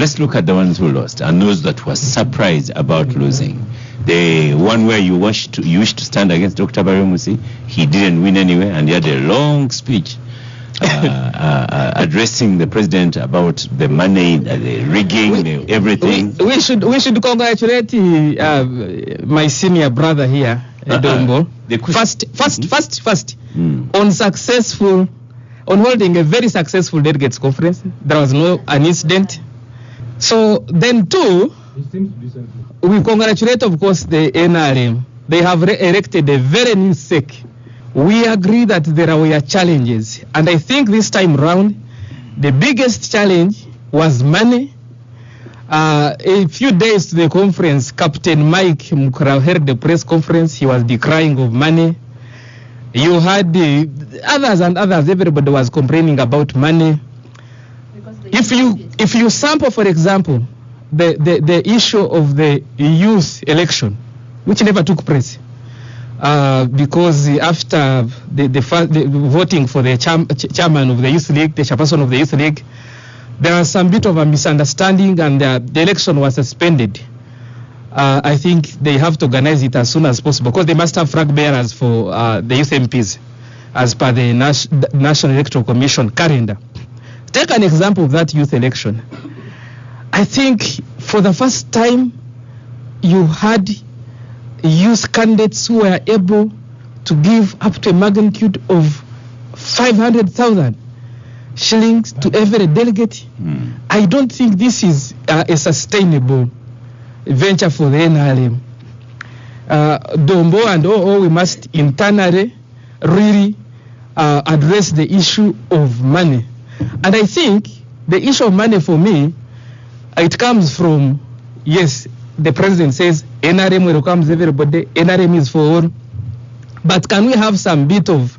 Let's look at the ones who lost and those that were surprised about losing. The one where you wished to stand against Dr. Barry Musi, he didn't win anyway, and he had a long speech addressing the president about the money, the rigging, everything. We should congratulate my senior brother here, Dombo. First, on holding a very successful delegates conference. There was an incident. So then two, we congratulate, of course, the NRM. They have erected a very new SEC. We agree that there were challenges. And I think this time round, the biggest challenge was money. A few days to the conference, Captain Mike Mukra held the press conference. He was decrying of money. You had the others, everybody was complaining about money. If you sample, for example, the issue of the youth election, which never took place, because after the voting for the chairman of the youth league, the chairperson of the youth league, there was some bit of a misunderstanding, and the election was suspended. I think they have to organize it as soon as possible, because they must have flag bearers for the youth MPs as per the National Electoral Commission calendar. Take an example of that youth election. I think for the first time, you had youth candidates who were able to give up to a magnitude of 500,000 shillings to every delegate. I don't think this is a sustainable venture for the NRM. Dombo and OO, we must internally really address the issue of money. And I think the issue of money for me, it comes from, yes, the president says NRM welcomes everybody, NRM is for all. But can we have some bit of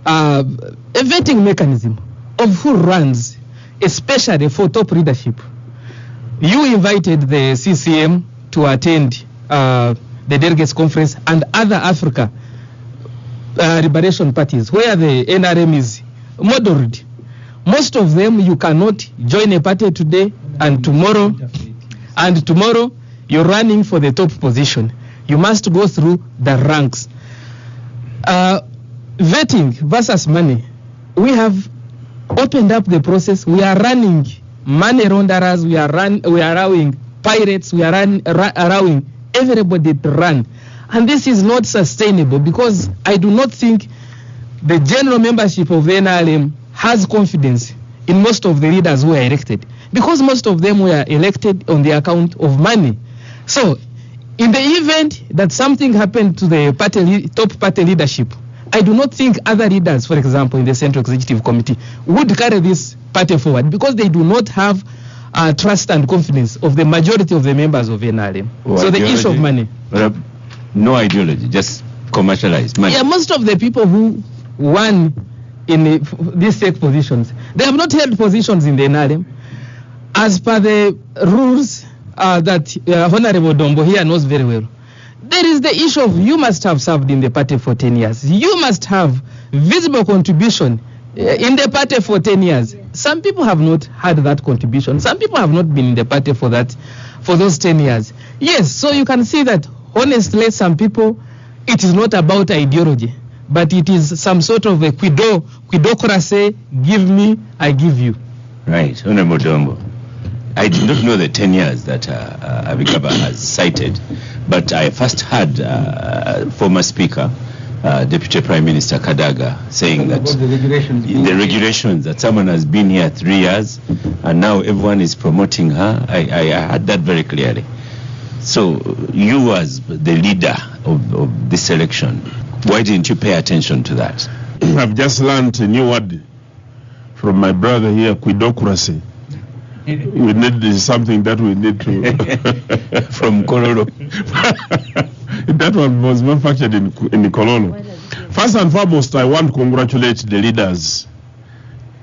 a vetting mechanism of who runs, especially for top leadership? You invited the CCM to attend the delegates conference and other Africa liberation parties where the NRM is modeled. Most of them, you cannot join a party today and tomorrow you're running for the top position. You must go through the ranks. Vetting versus money. We have opened up the process. We are running money launderers. We are allowing pirates. We are allowing everybody to run. And this is not sustainable, because I do not think the general membership of the NRM has confidence in most of the leaders who are elected, because most of them were elected on the account of money. So in the event that something happened to the top party leadership, I do not think other leaders, for example, in the Central Executive Committee, would carry this party forward, because they do not have trust and confidence of the majority of the members of NRM. So ideology, the issue of money. No ideology, just commercialized money. Yeah, most of the people who won in these SEC positions, they have not held positions in the NRM. As per the rules that Honorable Dombo here knows very well, there is the issue of you must have served in the party for 10 years. You must have visible contribution in the party for 10 years. Some people have not had that contribution. Some people have not been in the party for those 10 years. Yes, so you can see that honestly, some people, it is not about ideology, but it is some sort of a quidocracy, give me, I give you. Right, Honorable Dombo. I did not know the 10 years that Abikaba has cited, but I first heard former Speaker, Deputy Prime Minister Kadaga, saying that the regulations that someone has been here 3 years and now everyone is promoting her. I heard that very clearly. So you as the leader of this election, why didn't you pay attention to that? I've just learned a new word from my brother here, quidocracy. We need something that we need to from Kololo. That one was manufactured in Kololo. First and foremost, I want to congratulate the leaders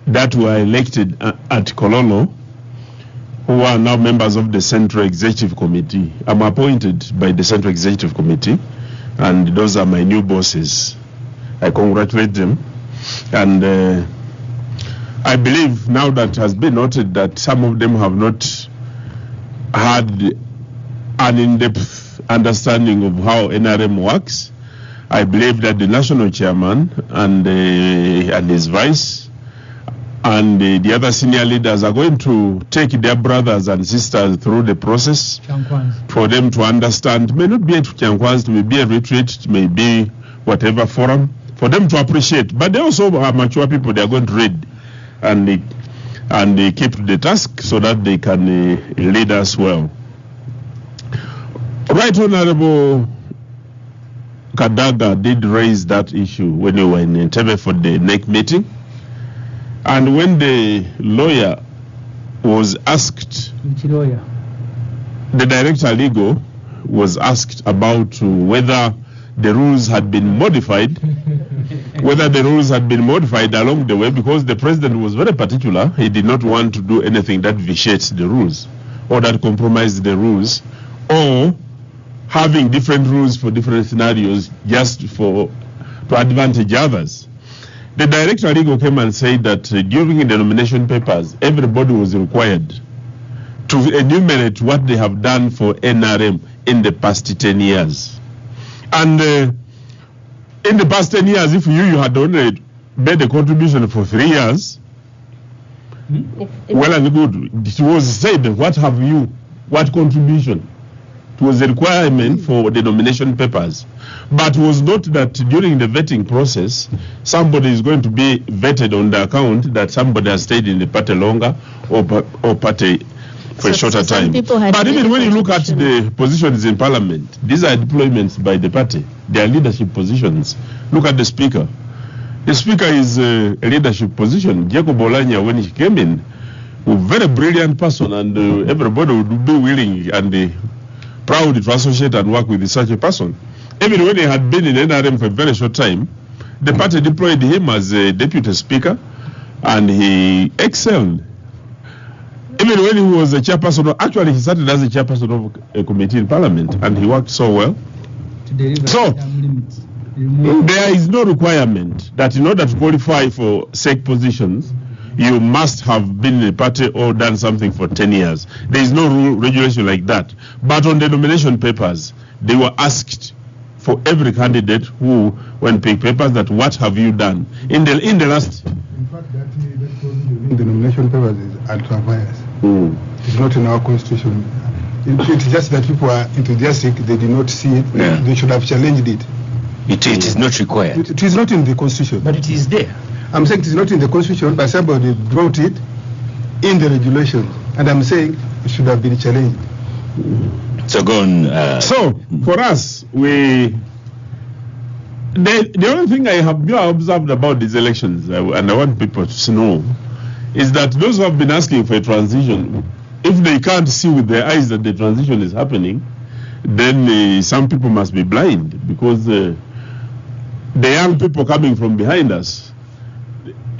that were elected at Kololo, who are now members of the Central Executive Committee. I'm appointed by the Central Executive Committee, and those are my new bosses. I congratulate them. And I believe now that has been noted that some of them have not had an in-depth understanding of how NRM works. I believe that the national chairman and his vice and the other senior leaders are going to take their brothers and sisters through the process for them to understand. May not be at Chankwanz, may be a retreat, it may be whatever forum, for them to appreciate. But they also are mature people. They are going to read and they keep to the task so that they can lead us well. Right Honorable Kadaga did raise that issue when we were in Entebbe for the NEC meeting. And when the lawyer was asked, Which lawyer? The director legal was asked about whether the rules had been modified, along the way, because the president was very particular. He did not want to do anything that vitiates the rules or that compromises the rules, or having different rules for different scenarios just to advantage others. The director legal came and said that during the nomination papers, everybody was required to enumerate what they have done for NRM in the past 10 years. And in the past 10 years, if you had only made a contribution for 3 years, well and good. It was said, what contribution? It was a requirement for the nomination papers. But it was not that during the vetting process, somebody is going to be vetted on the account that somebody has stayed in the party longer or party for a shorter time. But even when you look at the positions in parliament, these are deployments by the party. They are leadership positions. Look at the speaker. The speaker is a leadership position. Jacob Olanya, when he came in, a very brilliant person, and everybody would be willing and proud to associate and work with such a person. Even when he had been in NRM for a very short time, the party deployed him as a deputy speaker, and he excelled. Even when he was a chairperson, actually he started as a chairperson of a committee in parliament, and he worked so well. So there is no requirement that in order to qualify for SEC positions, you must have been in a party or done something for 10 years. There is no rule, regulation like that. But on the nomination papers, they were asked for every candidate who, when picked papers, that what have you done in the last. In fact, the nomination papers is ultra bias. It's not in our constitution. It's just that people are enthusiastic. They did not see it. Yeah. They should have challenged it. It is not required. It is not in the constitution. But it is there. I'm saying it is not in the constitution, but somebody wrote it in the regulations, and I'm saying it should have been challenged. So go on. So for us, the only thing I have observed about these elections, and I want people to know, is that those who have been asking for a transition, if they can't see with their eyes that the transition is happening, then some people must be blind, because the young people coming from behind us,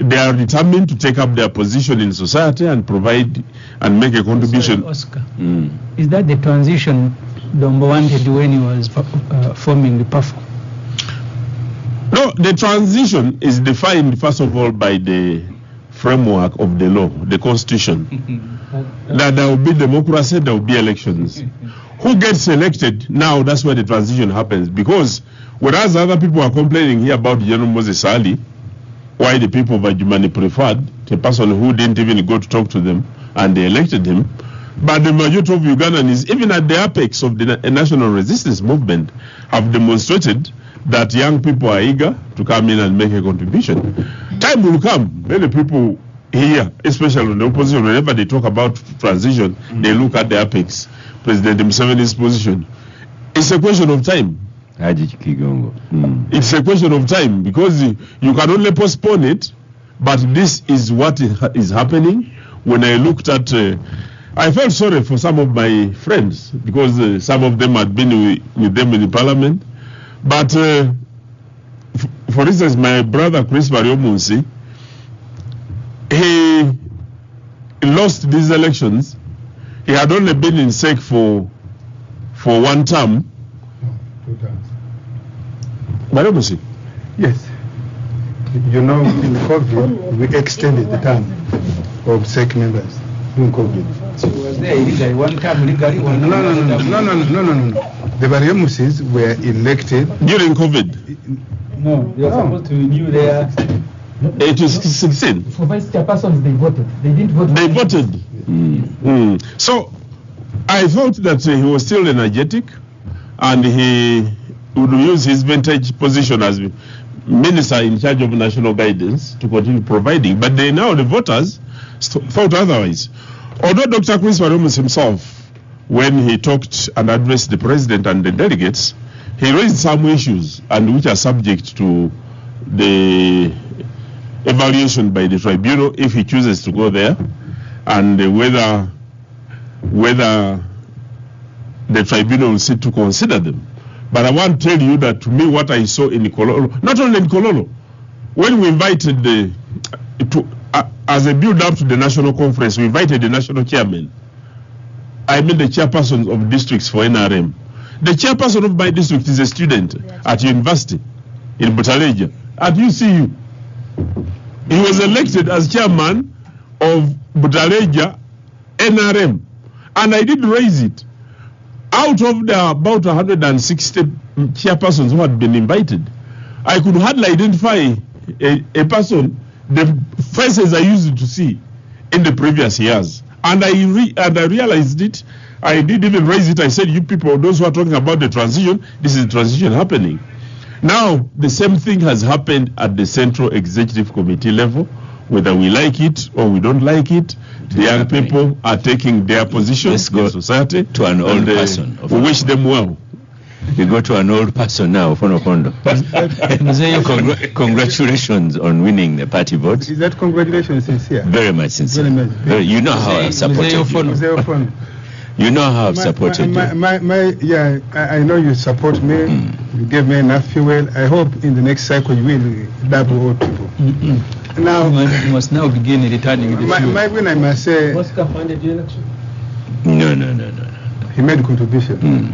they are determined to take up their position in society and provide and make a contribution. Sorry, Oscar, is that the transition Dombo wanted when he was forming the PAFO? No, the transition is defined first of all by the framework of the law, the constitution. That there will be democracy, there will be elections. Who gets elected now, that's where the transition happens. Because whereas other people are complaining here about General Moses Ali, why the people of Ajumani preferred a person who didn't even go to talk to them and they elected him. But the majority of Ugandans, even at the apex of the national resistance movement, have demonstrated that young people are eager to come in and make a contribution. Time will come, many people here, especially in the opposition, whenever they talk about transition, they look at the apex, President Museveni's position. It's a question of time. It's a question of time, because you can only postpone it, but this is what is happening. When I looked at, I felt sorry for some of my friends, because some of them had been with them in the parliament. But for instance, my brother Chris Bariomunsi, he lost these elections. He had only been in SEC for one term. 2 terms. Bariomunsi? Yes. You know, in COVID, we extended the term of SEC members. during COVID. So was there illegally one time legally? No. The Bariomusis were elected During COVID, No, they were supposed to renew their. it was 16. For vice chairpersons, they voted. They didn't vote. They voted. So I thought that he was still energetic and he would use his vintage position as minister in charge of national guidance to continue providing. But the voters thought otherwise. Although Dr. Chris Bariomus himself, when he talked and addressed the president and the delegates, he raised some issues and which are subject to the evaluation by the tribunal if he chooses to go there, and whether the tribunal will sit to consider them. But I want to tell you that to me what I saw in Kololo, not only in Kololo, when we invited as a build up to the national conference, we invited the national chairman. I mean the chairperson of districts for NRM. The chairperson of my district is a student at university in Butaleja at UCU. He was elected as chairman of Butaleja NRM, and I did raise it. Out of the about 160 chairpersons who had been invited, I could hardly identify a person, the faces I used to see in the previous years. And I realized it. I did even raise it. I said, you people, those who are talking about the transition, this is the transition happening. Now, the same thing has happened at the Central Executive Committee level, whether we like it or we don't like it. The young people are taking their positions in society. To an old person. We wish them well. We go to an old person now, Opondo. Congratulations on winning the party vote. Is that congratulations sincere? Very much sincere. Very much. You know how I've supported you. You know how I've supported you. I know you support me. You gave me enough fuel. I hope in the next cycle you will double all people. Now you must now begin returning the fuel. My win, I must say. Oscar funded the election? No. He made a contribution.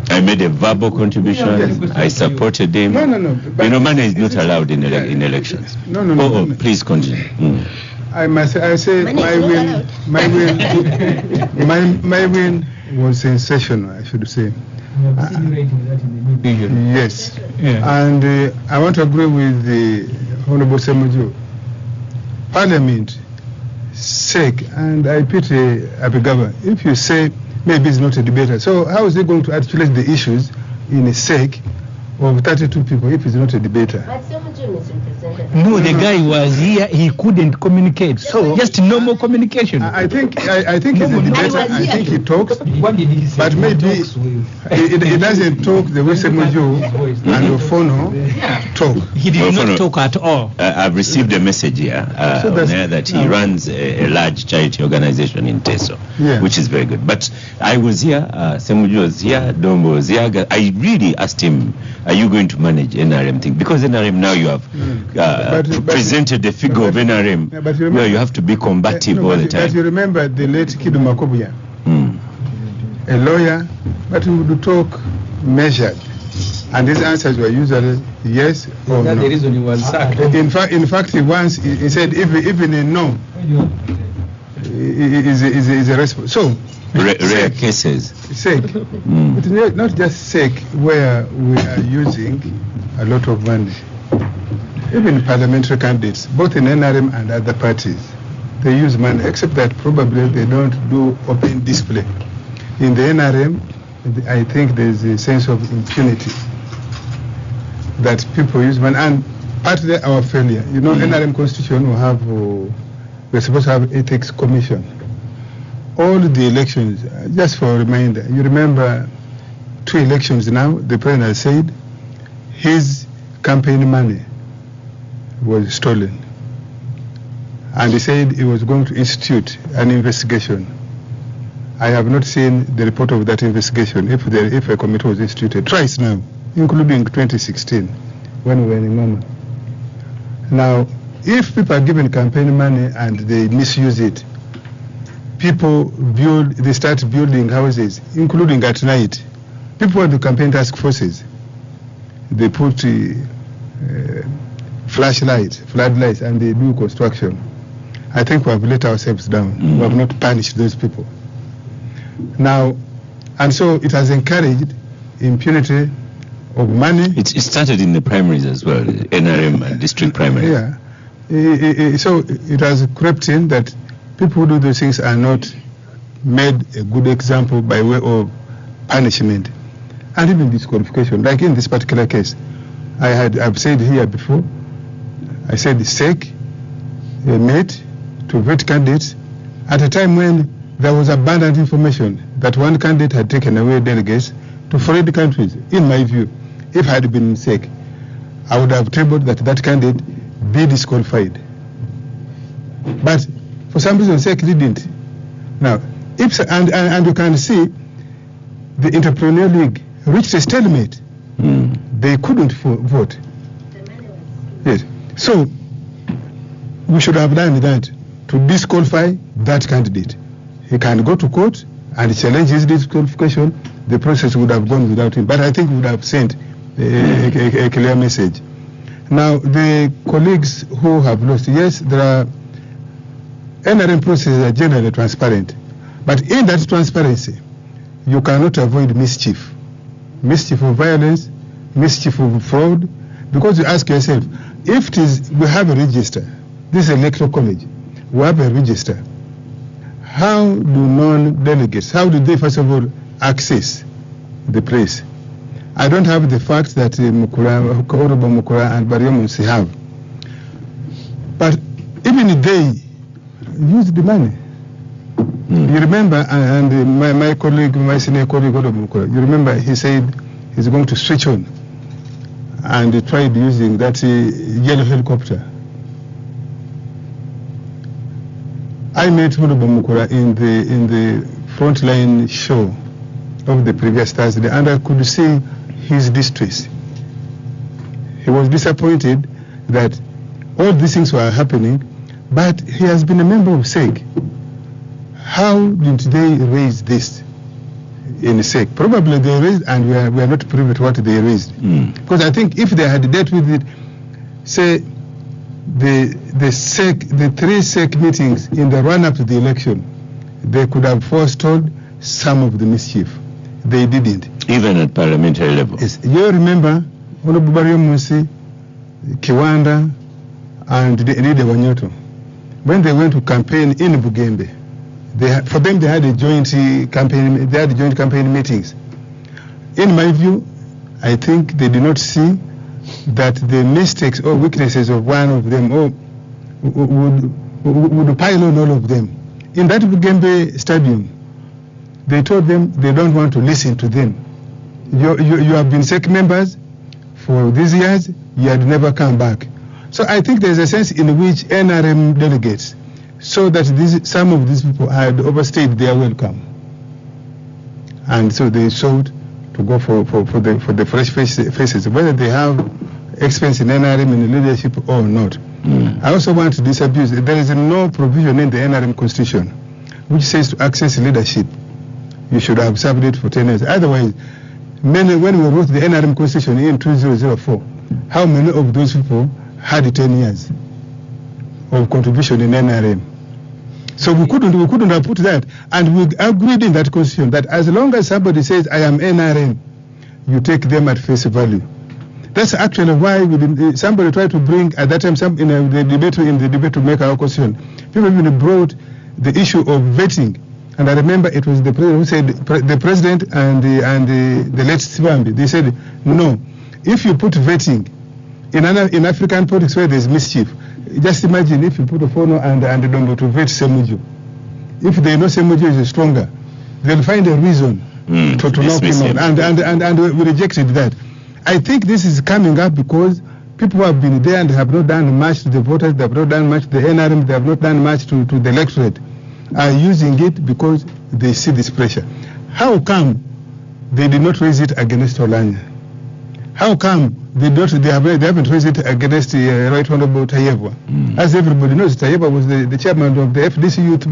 I made a verbal contribution. Yes. I supported him. No. Money is not allowed in elections. No. Please continue. I say my win was sensational, I should say. Yes. Yeah. And I want to agree with the Honorable Ssemujju. Parliament sake, and I pity Abigaba, if you say maybe it's not a debater, so how is he going to articulate the issues in a sake of 32 people if he's not a debater? No, the guy was here, he couldn't communicate. So just normal communication. I think he's a debater. I think he talks, but maybe he doesn't talk the way Ssemujju and Opondo talk. He did not talk at all. I've received a message here that he runs a large charity organization in Teso, which is very good. But I was here, Ssemujju was here, Dombo was here. I really asked him, are you going to manage NRM thing? Because NRM now you have presented the figure of NRM where you have to be combative all the time. But you remember the late Kidu Makobuya, a lawyer, but he would talk measured, and his answers were usually yes or no. That's the reason he was sacked. In fact, he said even a no is a response. So rare cases. Sake, but not just sake where we are using a lot of money. Even parliamentary candidates, both in NRM and other parties, they use money, except that probably they don't do open display. In the NRM, I think there's a sense of impunity that people use money, and partly our failure. NRM constitution we're supposed to have ethics commission. All the elections, just for a reminder, you remember 2 elections now, the president has said his campaign money was stolen. And he said he was going to institute an investigation. I have not seen the report of that investigation, if a committee was instituted, twice now, including 2016, when we were in Mama. Now, if people are given campaign money and they misuse it, they start building houses, including at night. People want the campaign task forces. They put floodlights, and they do construction. I think we have let ourselves down. We have not punished those people. Now, and so it has encouraged impunity of money. It started in the primaries as well, NRM and district primary. Yeah. So it has crept in that people who do those things are not made a good example by way of punishment and even disqualification. Like in this particular case, I've said here before, I said the SEC met to vet candidates at a time when there was abundant information that one candidate had taken away delegates to foreign countries. In my view, if I had been in SEC, I would have tabled that candidate be disqualified. But for some reason, SEC didn't. Now, and you can see the Entrepreneur League reached a stalemate. They couldn't vote. Yes. So we should have done that to disqualify that candidate. He can go to court and challenge his disqualification. The process would have gone without him. But I think we would have sent a clear message. Now, the colleagues who have lost, yes, there are NRM processes are generally transparent. But in that transparency, you cannot avoid mischief. Mischief of violence, mischief of fraud, because you ask yourself, if it is, we have a register, this is Electoral College, we have a register, how do non-delegates, how do they first of all access the place? I don't have the facts that Honorable Mukura and Baryomunsi have. But even they use the money. You remember, and my colleague, my senior colleague, Honorable Mukura, you remember he said he's going to switch on and he tried using that yellow helicopter. I met Honorable Mukura in the frontline show of the previous Thursday, and I could see his distress. He was disappointed that all these things were happening, but he has been a member of SEC. How did they raise this in SEC? Probably they raised, and we are not privy to what they raised. Because I think if they had dealt with it, say the three SEC meetings in the run-up to the election, they could have forestalled some of the mischief. They didn't. Even at parliamentary level. Yes. You remember Honorable Baryomunsi, Kiwanda, and Ride Wanyoto, when they went to campaign in Bugembe, for them they had a joint campaign. They had joint campaign meetings. In my view, I think they did not see that the mistakes or weaknesses of one of them would pile on all of them. In that Bugembe stadium, they told them they don't want to listen to them. You have been SEC members for these years, you had never come back. So I think there's a sense in which NRM delegates saw that some of these people had overstayed their welcome. And so they sought to go for the fresh faces, whether they have experience in NRM in leadership or not. I also want to disabuse, there is no provision in the NRM constitution which says to access leadership, you should have served it for 10 years. Otherwise, when we wrote the NRM constitution in 2004, how many of those people had 10 years of contribution in NRM? So we couldn't have put that, and we agreed in that constitution that as long as somebody says I am NRM, you take them at face value. That's actually why somebody tried to bring at that time in the debate to make our constitution. People even brought the issue of vetting. And I remember it was the president who said, the president and the late Ssemujju, they said, no, if you put vetting in African politics where there's mischief, just imagine if you put Opondo and Dombo to vet Ssemujju. If they know Ssemujju is stronger, they'll find a reason to knock him out. And we rejected that. I think this is coming up because people who have been there and have not done much to the voters, they have not done much to the NRM, they have not done much to the electorate, are using it because they see this pressure. How come they did not raise it against Olanya? How come they haven't raised it against the Right Honorable Tayebwa? As everybody knows, Tayebwa was the chairman of the FDC Youth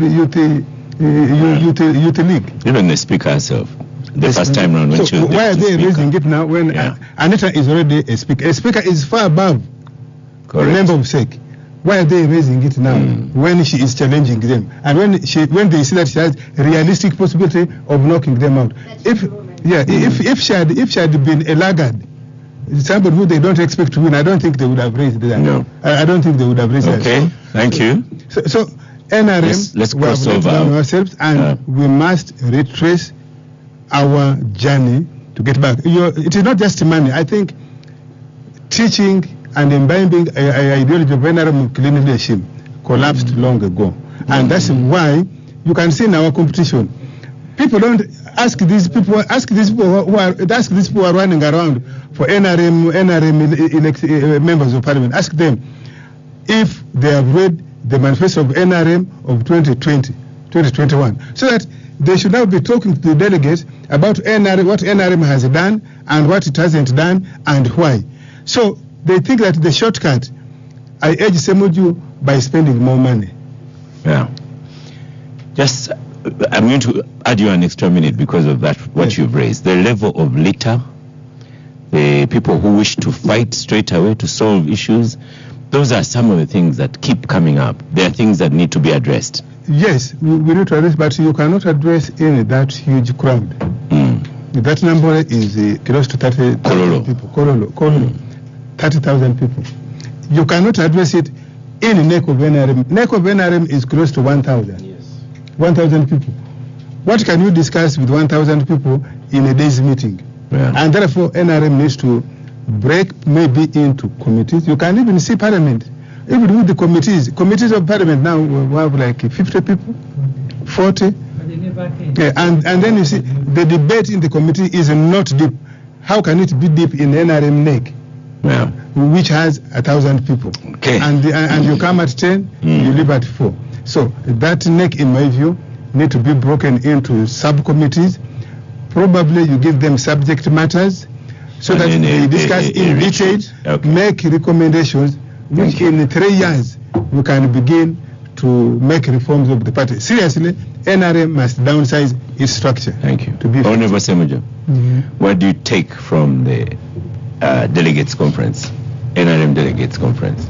League. Even the speaker herself. The first time around when she was why are they raising it now when Anita is already a speaker? A speaker is far above a member of SEC. Why are they raising it now when she is challenging them? And when they see that she has realistic possibility of knocking them out. If she had been a laggard, somebody who they don't expect to win, I don't think they would have raised that. No. I don't think they would have raised that. Okay, thank you. So NRM, let's we have cross let over down ourselves, and we must retrace our journey to get back. It is not just money. I think teaching and imbibing an ideology of NRM clean leadership collapsed long ago, and that's why you can see in our competition, people don't ask these people who are running around for NRM members of parliament. Ask them if they have read the manifesto of NRM of 2021, so that they should now be talking to the delegates about NRM, what NRM has done and what it hasn't done and why. So they think that the shortcut, I urge Ssemujju, by spending more money. Yeah. Just, I'm going to add you an extra minute because of that, what you've raised. The level of litter, the people who wish to fight straight away to solve issues, those are some of the things that keep coming up. There are things that need to be addressed. Yes, we need to address, but you cannot address in that huge crowd. That number is close to 30,000 people. Kololo. 30,000 people. You cannot address it in NEC of NRM. NEC of NRM is close to 1,000. Yes. 1,000 people. What can you discuss with 1,000 people in a day's meeting? Yeah. And therefore, NRM needs to break maybe into committees. You can even see parliament. Even with the committees of parliament now, we have like 50 people, 40. Yeah, and then you see, the debate in the committee is not deep. How can it be deep in NRM NEC? Yeah. Which has 1,000 people. Okay. And you come at 10, you leave at 4. So that NEC, in my view, need to be broken into subcommittees. Probably you give them subject matters so that they discuss in detail, make recommendations, which in 3 years we can begin to make reforms of the party. Seriously, NRM must downsize its structure. Thank you. To be Honorable Ssemujju, what do you take from the delegates conference, NRM delegates conference?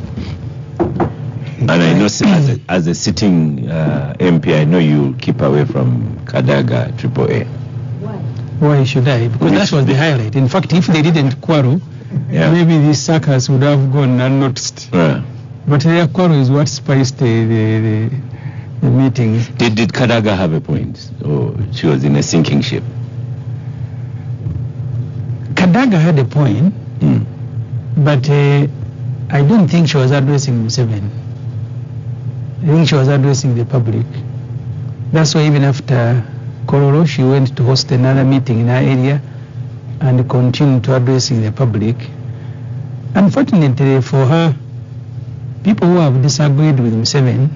And I know as a sitting MP, I know you keep away from Kadaga AAA. Why should I? Because that was the highlight. In fact, if they didn't quarrel, maybe these suckers would have gone unnoticed. Yeah. But their quarrel is what spiced the meeting. Did Kadaga have a point? Or she was in a sinking ship? Kadaga had a point, but I don't think she was addressing Museveni. I think she was addressing the public. That's why even after Kololo, she went to host another meeting in our area and continued to addressing the public. Unfortunately for her, people who have disagreed with Museveni,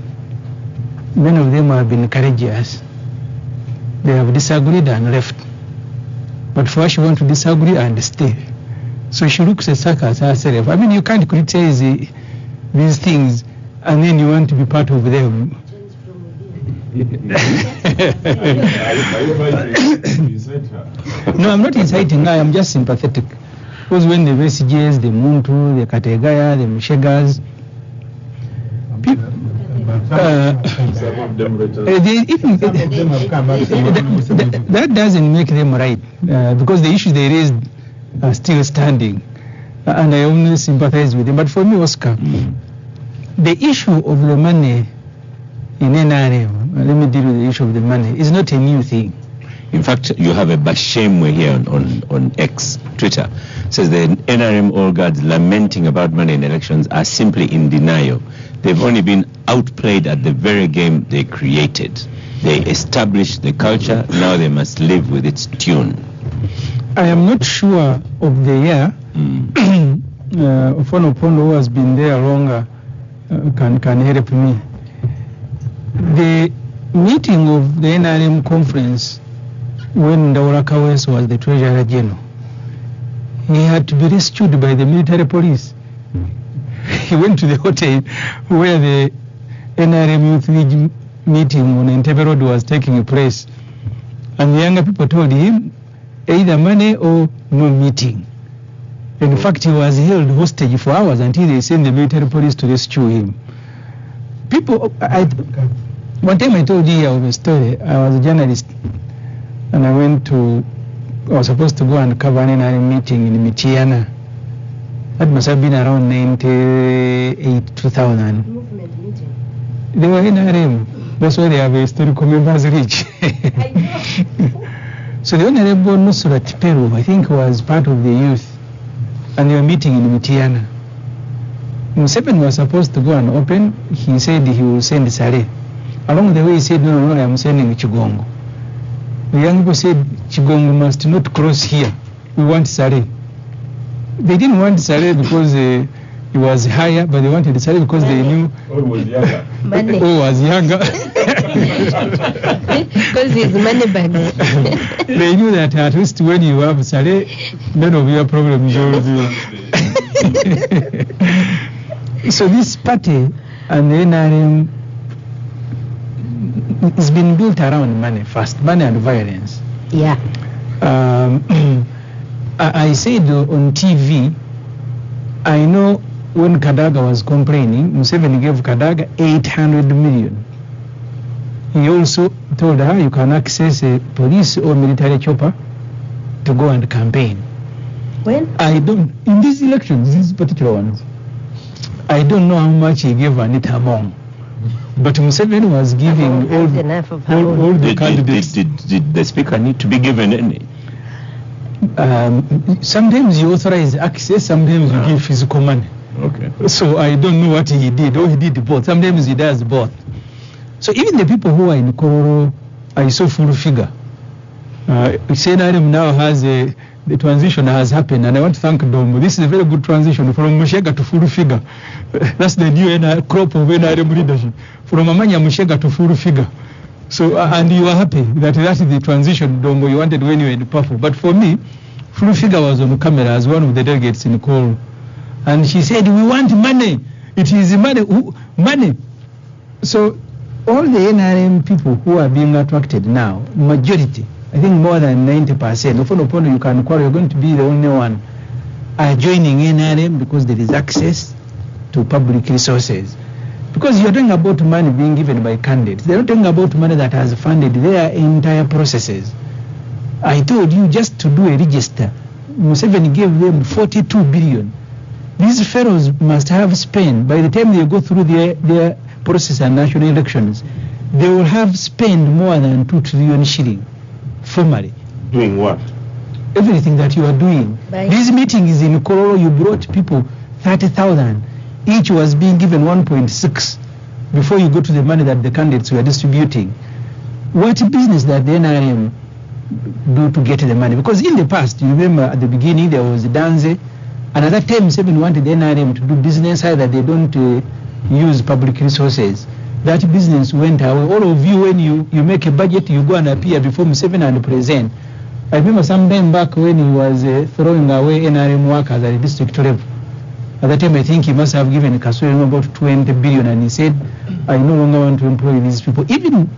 many of them have been courageous. They have disagreed and left. But for her, she wants to disagree and stay. So she looks at suckers herself. I mean, you can't criticize these things and then you want to be part of them. No, I'm not inciting her, I'm just sympathetic. Because when the Vesiges, the Muntu, the Kategaya, the Mushegas, that doesn't make them right, because the issues they raised are still standing, and I only sympathize with them. But for me, Oscar, the issue of the money in NRM, let me deal with the issue of the money, is not a new thing. In fact, you have a Bashemwe here on X, Twitter. It says the NRM all guards lamenting about money in elections are simply in denial. They've only been outplayed at the very game they created. They established the culture, now they must live with its tune. I am not sure of the year. Dombo Opondo, who has been there longer, can help me. The meeting of the NRM conference, when Ndaura Kawes was the Treasurer General, he had to be rescued by the military police. He went to the hotel where the NRM Youth League meeting on Entebbe Road was taking place, and the younger people told him either money or no meeting. In fact, he was held hostage for hours until they sent the military police to rescue him. people, one time I told you of a story. I was a journalist, and I was supposed to go and cover an NRM meeting in Michiana. That must have been around 98, 2000. Movement meeting. They were NRM. That's why they have a historical members reach. I know. So the Honorable Nusrat Peru, I think, was part of the youth, and they were meeting in Michiana. Museveni was supposed to go and open. He said he will send Sare. Along the way, he said, no, I'm sending Chigongo. The young people said, Chigongo must not cross here. We want Sare. They didn't want Sare because he was higher, but they wanted Sare because they knew Oh, he was younger. Money. who was younger. Because he's money bags. They knew that at least when you have Sare, none of your problems will be. So this party and the NRM it's been built around money first, money and violence. Yeah. I said on TV, I know when Kadaga was complaining, Museveni gave Kadaga 800 million. He also told her you can access a police or military chopper to go and campaign. When? In these elections, these particular ones, I don't know how much he gave Anita Among. But Museveni was giving all the candidates. Did the speaker need to be given any? Sometimes you authorize access, sometimes you give physical money. Okay. So I don't know what he did, or he did both. Sometimes he does both. So even the people who are in Kororo, I saw full figure. NRM now has the transition has happened, and I want to thank Dombo. This is a very good transition from Mushega to full figure. That's the new crop of NRM leadership. From Amanya Mushega to full figure. So, and you are happy that is the transition, Dombo, you wanted when you were in purple. But for me, full figure was on camera as one of the delegates in Koro. And she said, we want money. It is money. So, all the NRM people who are being attracted now, majority, I think more than 90%, Opondo you can call, you're going to be the only one, are joining NRM because there is access to public resources. Because you're talking about money being given by candidates. They're not talking about money that has funded their entire processes. I told you just to do a register, Museveni gave them 42 billion. These fellows must have spent, by the time they go through their process and national elections, they will have spent more than 2 trillion shilling formally. Doing what? Everything that you are doing. Right. This meeting is in Kororo, you brought people 30,000. Each was being given 1.6 before you go to the money that the candidates were distributing. What business that the NRM do to get the money? Because in the past, you remember at the beginning there was Danze, and at that time Museveni wanted the NRM to do business either they don't use public resources. That business went away. All of you, when you make a budget, you go and appear before Museveni and present. I remember some time back when he was throwing away NRM workers at the district level. At that time, I think he must have given Kasuri about 20 billion, and he said, I no longer want to employ these people. Even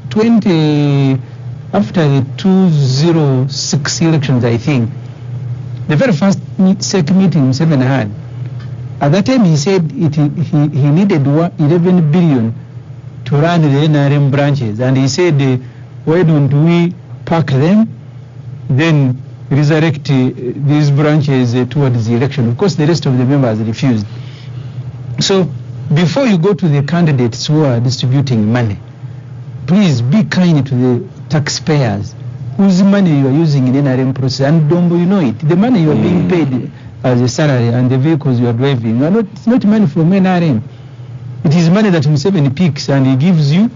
after the 2006 elections, I think, the very first SEC meeting Museveni had, at that time he said he needed 11 billion to run the NRM branches, and he said, why don't we pack them, then resurrect these branches towards the election. Of course, the rest of the members refused. So, before you go to the candidates who are distributing money, please be kind to the taxpayers whose money you are using in NRM process. And Dombo, you know it. The money you are being paid as a salary and the vehicles you are driving, it's not money from NRM. It is money that Museveni picks and he gives you.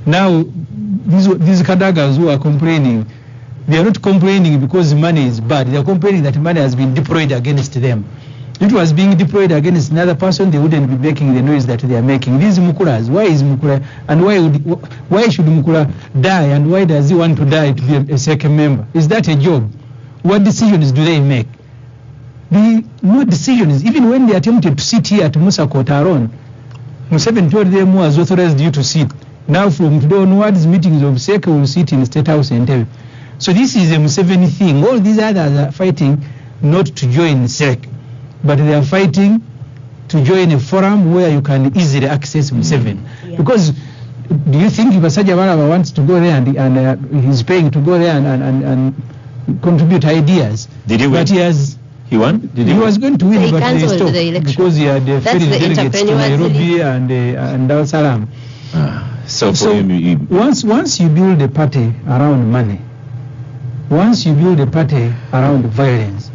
Now, these Kadagas who are complaining, they are not complaining because money is bad. They are complaining that money has been deployed against them. If it was being deployed against another person, they wouldn't be making the noise that they are making. These Mukulas, why is Mukula, and why should Mukula die, and why does he want to die to be a second member? Is that a job? What decisions do they make? No decisions. Even when they attempted to sit here at Musa Kotaron, Museveni told them who has authorized you to sit. Now from today onwards, meetings of SEC will sit in the State House and tell. So this is a Museveni thing. All these others are fighting not to join SEC, but they are fighting to join a forum where you can easily access Museveni. Yeah. Because do you think Basaja Baraba wants to go there and he's paying to go there and contribute ideas? Did he win? But He won? Did he was going to win, He but they cancelled stopped the election. because he had That's ferry the delegates to entrepreneurs Nairobi league. and Dar es Salaam. So for So him, once you build a party around money, once you build a party around violence,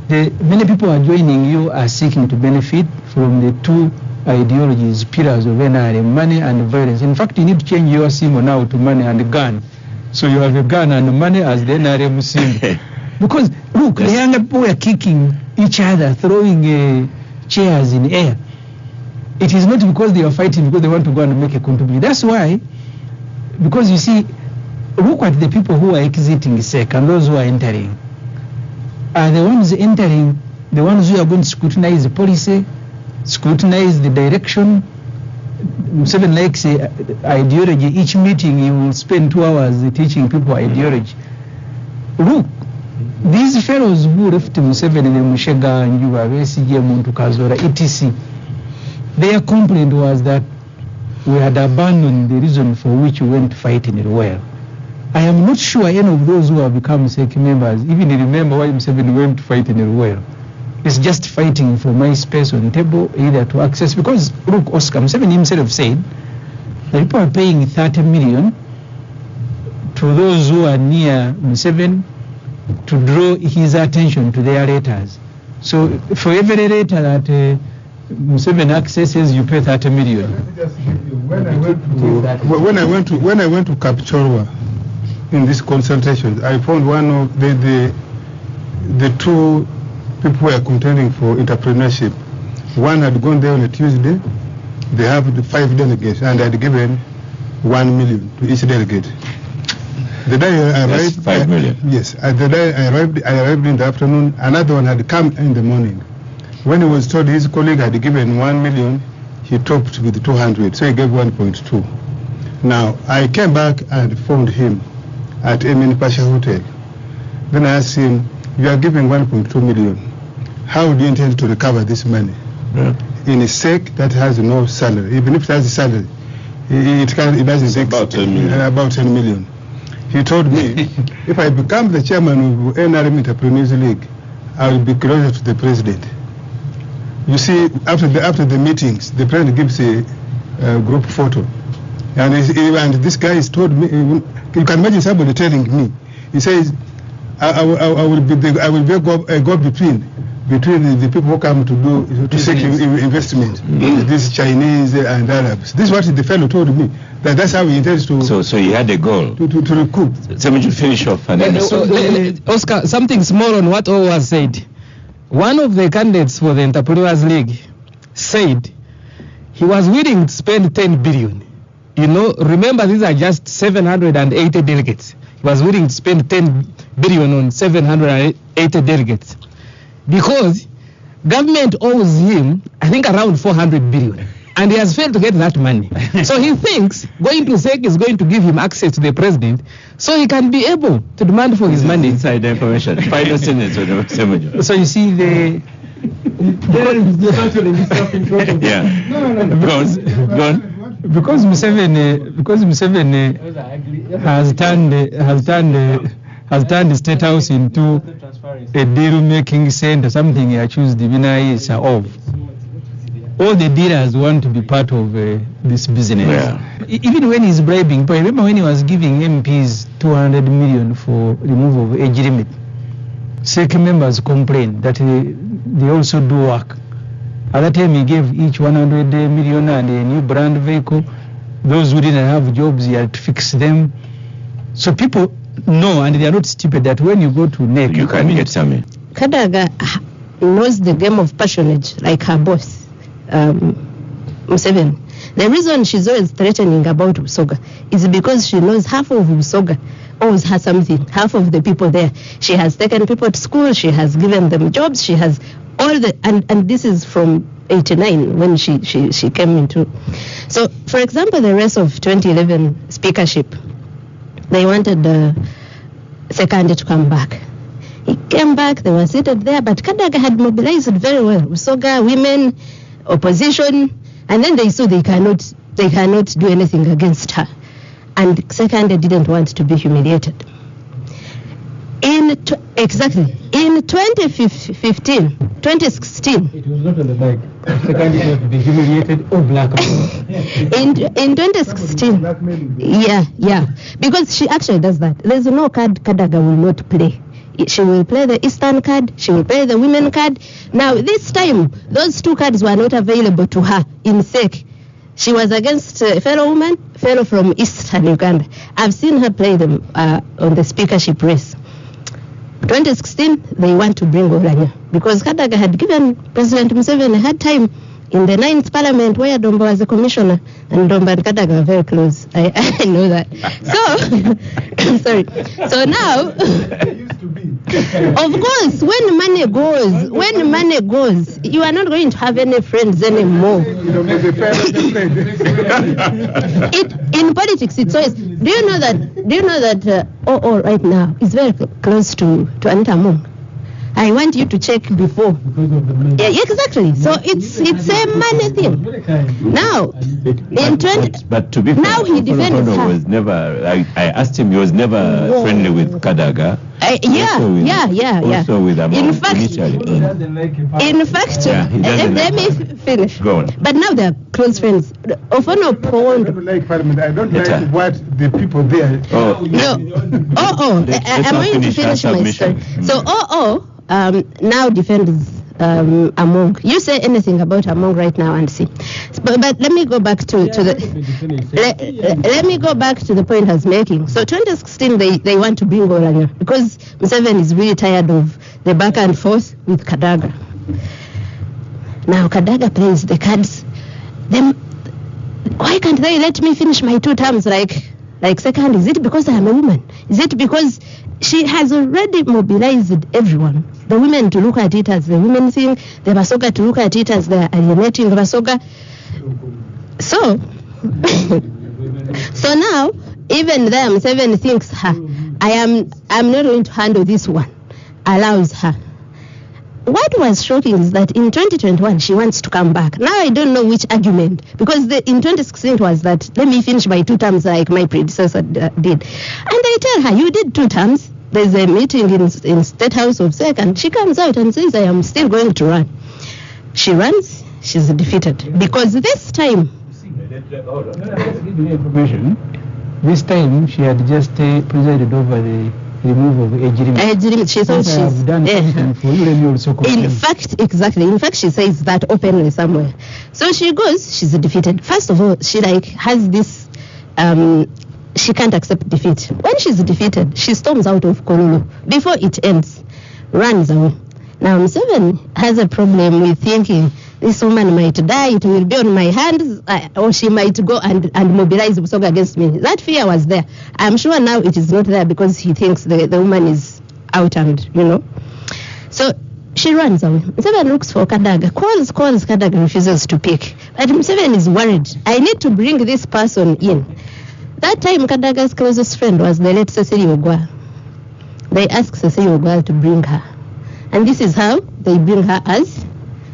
many people are joining you are seeking to benefit from the two ideologies, pillars of NRM, money and violence. In fact, you need to change your symbol now to money and gun. So you have a gun and money as the NRM symbol. Because look, the younger people are kicking each other, throwing chairs in air. It is not because they are fighting because they want to go and make a contribution. That's why, because you see, look at the people who are exiting SEC and those who are entering. Are the ones entering the ones who are going to scrutinize the policy, scrutinize the direction? Museveni likes ideology. Each meeting he will spend 2 hours teaching people ideology. Look, these fellows who left Museveni, the Mushega, Njuba, Besigye, Muntu Kazora, etc., their complaint was that we had abandoned the reason for which we went fighting it well. I am not sure any of those who have become SEC members even remember why Museveni went to fight in it well. It's just fighting for my space on the table, either to access, because look, Oscar, Museveni himself said that people are paying 30 million to those who are near Museveni to draw his attention to their letters. So for every letter that Museveni accesses, you pay 30 million. When I went to Kapchorwa in this consultation, I found one of the two people who were contending for entrepreneurship. One had gone there on a Tuesday. They have the 5 delegates and had given 1 million to each delegate. The day I arrived, 5 million. Yes. The day I arrived in the afternoon. Another one had come in the morning. When he was told his colleague had given 1 million, he topped with 200, so he gave 1.2. Now, I came back and phoned him at Emin Pasha Hotel. Then I asked him, you are giving 1.2 million. How do you intend to recover this money? Yeah. In a SEC that has no salary, even if it has a salary, it doesn't take about 10 million. About 10 million. He told me, if I become the chairman of NRM Entrepreneurs League, I will be closer to the president. You see, after the meetings, the president gives a group photo, and this guy has told me. You can imagine somebody telling me, he says, I will be a go-between the people who come to seek investment, these Chinese and Arabs. This is what the fellow told me. That's how he intends to. So he had a goal. To recoup. Ssemujju, finish off and then. Oscar, something small on what O was said. One of the candidates for the Entrepreneurs League said he was willing to spend 10 billion. You know, remember these are just 780 delegates. He was willing to spend 10 billion on 780 delegates because government owes him, I think, around 400 billion. And he has failed to get that money. So he thinks going to SEC is going to give him access to the president so he can be able to demand for his money. Inside information. Final sentence on Ssemujju. So you see the Yeah. No. Go on. because Museveni has turned the State House into a deal-making center, something he accused the Binaisa of. All the dealers want to be part of this business. Yeah. Even when he's bribing, but remember when he was giving MPs 200 million for removal of age limit, SEC members complained that they also do work. At that time he gave each 100 million and a new brand vehicle. Those who didn't have jobs, he had to fix them. So people know, and they are not stupid, that when you go to NEC, You can get something. Kadaga knows the game of patronage like her boss, Museveni. The reason she's always threatening about Usoga is because she knows half of Usoga owes her something. Half of the people there, she has taken people to school, she has given them jobs, she has all the, and this is from 89 when she came into. So, for example, the rest of 2011 speakership, they wanted the Sekandi to come back. He came back, they were seated there, but Kadaga had mobilized very well. Usoga, women, opposition, and then they saw they cannot do anything against her. And Sekande didn't want to be humiliated. In 2016, It was not on the bike. Sekande had to be humiliated or blackmailed. in 2016, yeah, because she actually does that. There's no card Kadaga will not play. She will play the Eastern card, she will play the women card. Now, this time, those two cards were not available to her in SEC. She was against a fellow from Eastern Uganda. I've seen her play them on the speakership race. 2016, they want to bring Olanya because Kadaga had given President Museveni a hard time in the 9th Parliament where Dombo was a commissioner, and Dombo and Kadaga are very close. I know that. So, sorry. So now, of course, when money goes, you are not going to have any friends anymore. In politics, it's always. Do you know that OO right now is very close to Anita Among? I want you to check before. Yeah, exactly. So it's a money thing. Now, but to be fair, now he defends her. Was never. I asked him. He was never friendly with Kadaga. Yeah. Also with Among in fact, let me finish. Go on. But now they are close friends. Opondo Opondo. I don't like what the people there. I'm going to finish my story. So now defends Among. You say anything about Among right now and see. But let me go back to the let me go back to the point I was making. So 2016 they want to bring Olanya because Museveni is really tired of the back and forth with Kadaga. Now Kadaga plays the cards. Then why can't they let me finish my 2 terms like second? Is it because I am a woman? Is it because she has already mobilized everyone? The women to look at it as the women thing, the Basoga to look at it as the alienating Basoga. So, so now, even them, Museveni thinks her, I'm not going to handle this one, allows her. What was shocking is that in 2021, she wants to come back. Now I don't know which argument, because in 2016 it was that, let me finish my 2 terms like my predecessor did. And I tell her, you did 2 terms. There's a meeting in State House of SEC, and she comes out and says, I am still going to run. She runs, she's defeated. Because this time... This time she had just presided over the removal of age limit. She thought she's done everything for you, let me also in fact, exactly. In fact, she says that openly somewhere. So she goes, she's defeated. First of all, she has this... she can't accept defeat. When she's defeated, she storms out of Kololo. Before it ends, runs away. Now, Museveni has a problem with thinking this woman might die, it will be on my hands, or she might go and mobilize Busoga against me. That fear was there. I'm sure now it is not there because he thinks the woman is out and, So she runs away. Museveni looks for Kadaga, calls Kadaga, refuses to pick. But Museveni is worried. I need to bring this person in. That time, Kadaga's closest friend was the late Cecilia Ogwa. They asked Cecilia Ogwa to bring her. And this is how they bring her as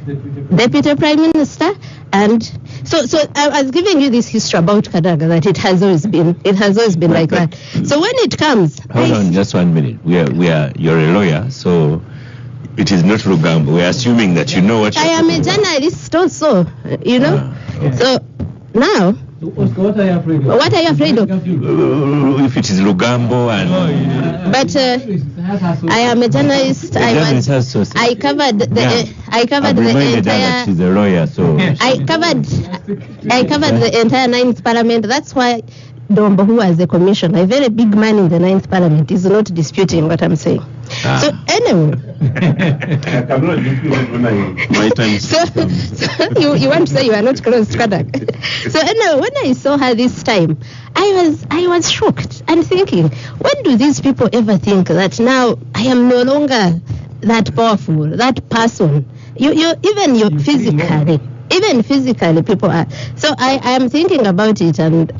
Deputy Prime Minister. And so I was giving you this history about Kadaga, that it has always been like that. So when it comes... Hold on, just 1 minute. You're a lawyer, so it is not Rugambo. We're assuming that you know what I am a journalist also, So now... What are you afraid of? What are you afraid of? If it is Rugambo and... But I am a journalist. I covered the entire... that she's a lawyer, so... I covered the entire 9th Parliament. That's why Dombo, who was the commissioner, a very big man in the 9th Parliament, is not disputing what I'm saying. So anyway... So you want to say you are not close to Kadaga. So anyway, when I saw her this time, I was shocked and thinking, when do these people ever think that now I am no longer that powerful, that person? Even physically people are. So I am thinking about it and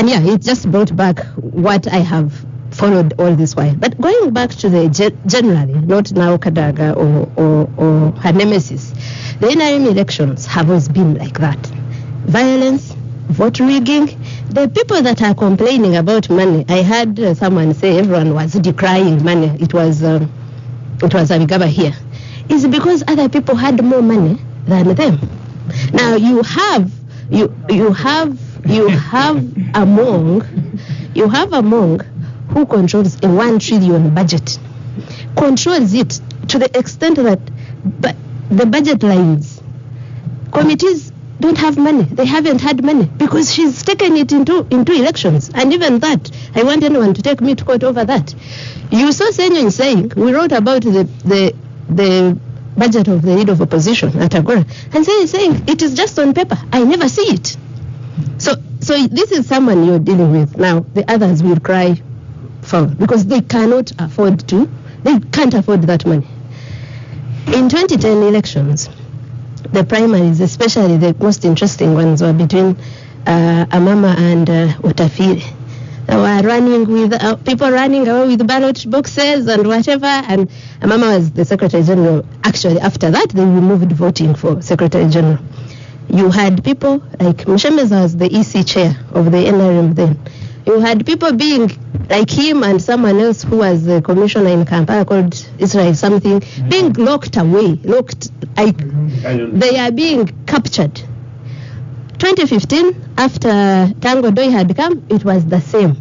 yeah, it just brought back what I have followed all this while. But going back to the generally, not now Kadaga or her nemesis. The NRM elections have always been like that. Violence, vote rigging. The people that are complaining about money, I heard someone say everyone was decrying money. It was Abigaba here. It's because other people had more money than them. Now you have a monk who controls a 1 trillion budget, controls it to the extent that the budget lines, committees don't have money. They haven't had money because she's taken it into elections. And even that, I want anyone to take me to court over that. You saw Ssemujju saying, we wrote about the budget of the leader of opposition at Agora, and saying it is just on paper. I never see it. So this is someone you're dealing with. Now the others will cry foul because they cannot afford to. They can't afford that money. In 2010 elections, the primaries, especially the most interesting ones, were between Amama and Otafire. They were running with people running away with ballot boxes and whatever, and Amama was the Secretary General. Actually, after that, they removed voting for Secretary General. You had people like Mshemeza was the EC chair of the NRM then. You had people being like him and someone else who was the commissioner in Kampala called Israel something, being locked away, they are being captured. 2015, after Tango Doi had come, it was the same.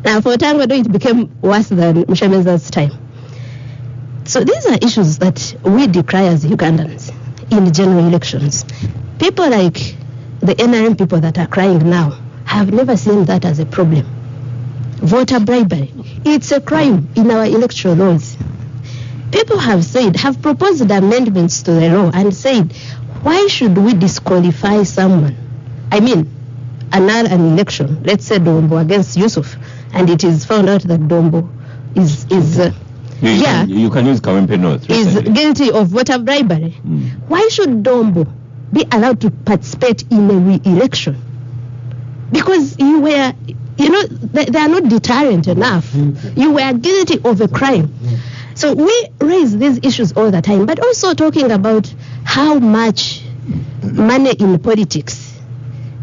Now for Tango Doi, it became worse than Mshemeza's time. So these are issues that we decry as Ugandans in general elections. People like the NRM people that are crying now have never seen that as a problem. Voter bribery, it's a crime in our electoral laws. People have proposed amendments to the law and said, why should we disqualify someone? I mean, annul an election, let's say Dombo against Yusuf, and it is found out that Dombo is you can use Kawempe North. Is guilty of voter bribery. Why should Dombo be allowed to participate in a re-election? Because you were, they are not deterrent enough. You were guilty of a crime. So we raise these issues all the time, but also talking about how much money in politics,